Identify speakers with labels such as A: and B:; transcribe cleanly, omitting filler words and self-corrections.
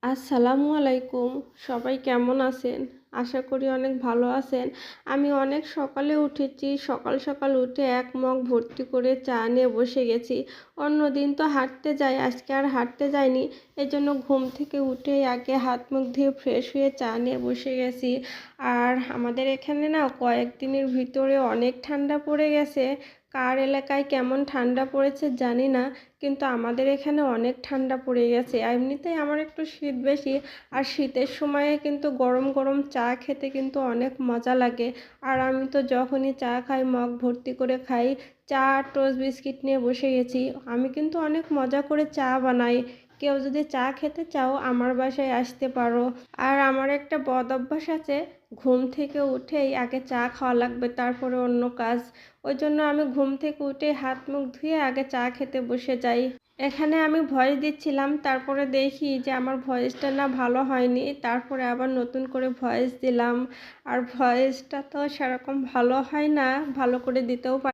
A: আসসালামু আলাইকুম। সবাই কেমন আছেন? আশা করি অনেক ভালো আছেন। আমি অনেক সকালে উঠেছি। সকাল সকাল উঠে এক মগ ভর্তি করে চা নিয়ে বসে গেছি। অন্যদিন তো হাঁটতে যাই, আজকে আর হাঁটতে যাইনি। এজন্য ঘুম থেকে উঠেই আগে হাত মুখ ধুয়ে ফ্রেশ হয়ে চা নিয়ে বসে গেছি। আর আমাদের এখানে না কয়েকদিনের ভিতরে অনেক ঠান্ডা পড়ে গেছে। কার এলাকায় কেমন ঠান্ডা পড়েছে জানি না, কিন্তু আমাদের এখানে অনেক ঠান্ডা পড়ে গেছে। এমনিতেই আমার একটু শীত বেশি, আর শীতের সময়ে কিন্তু গরম গরম চা খেতে কিন্তু অনেক মজা লাগে। আর আমি তো যখনই চা খাই মগ ভর্তি করে খাই। চা আর টোস্ট বিস্কিট নিয়ে বসে গেছি। আমি কিন্তু অনেক মজা করে চা বানাই। কেউ যদি চা খেতে চাও আমার বাসায় আসতে পারো। আর আমার একটা বদ অভ্যাস আছে, ঘুম থেকে উঠেই আগে চা খাওয়া লাগবে, তারপরে অন্য কাজ। ওই জন্য আমি ঘুম থেকে উঠে হাত মুখ ধুয়ে আগে চা খেতে বসে যাই। এখানে আমি ভয়েস দিচ্ছিলাম, তারপরে দেখি যে আমার ভয়েসটা না ভালো হয়নি, তারপরে আবার নতুন করে ভয়েস দিলাম। আর ভয়েসটা তো সেরকম ভালো হয় না, ভালো করে দিতেও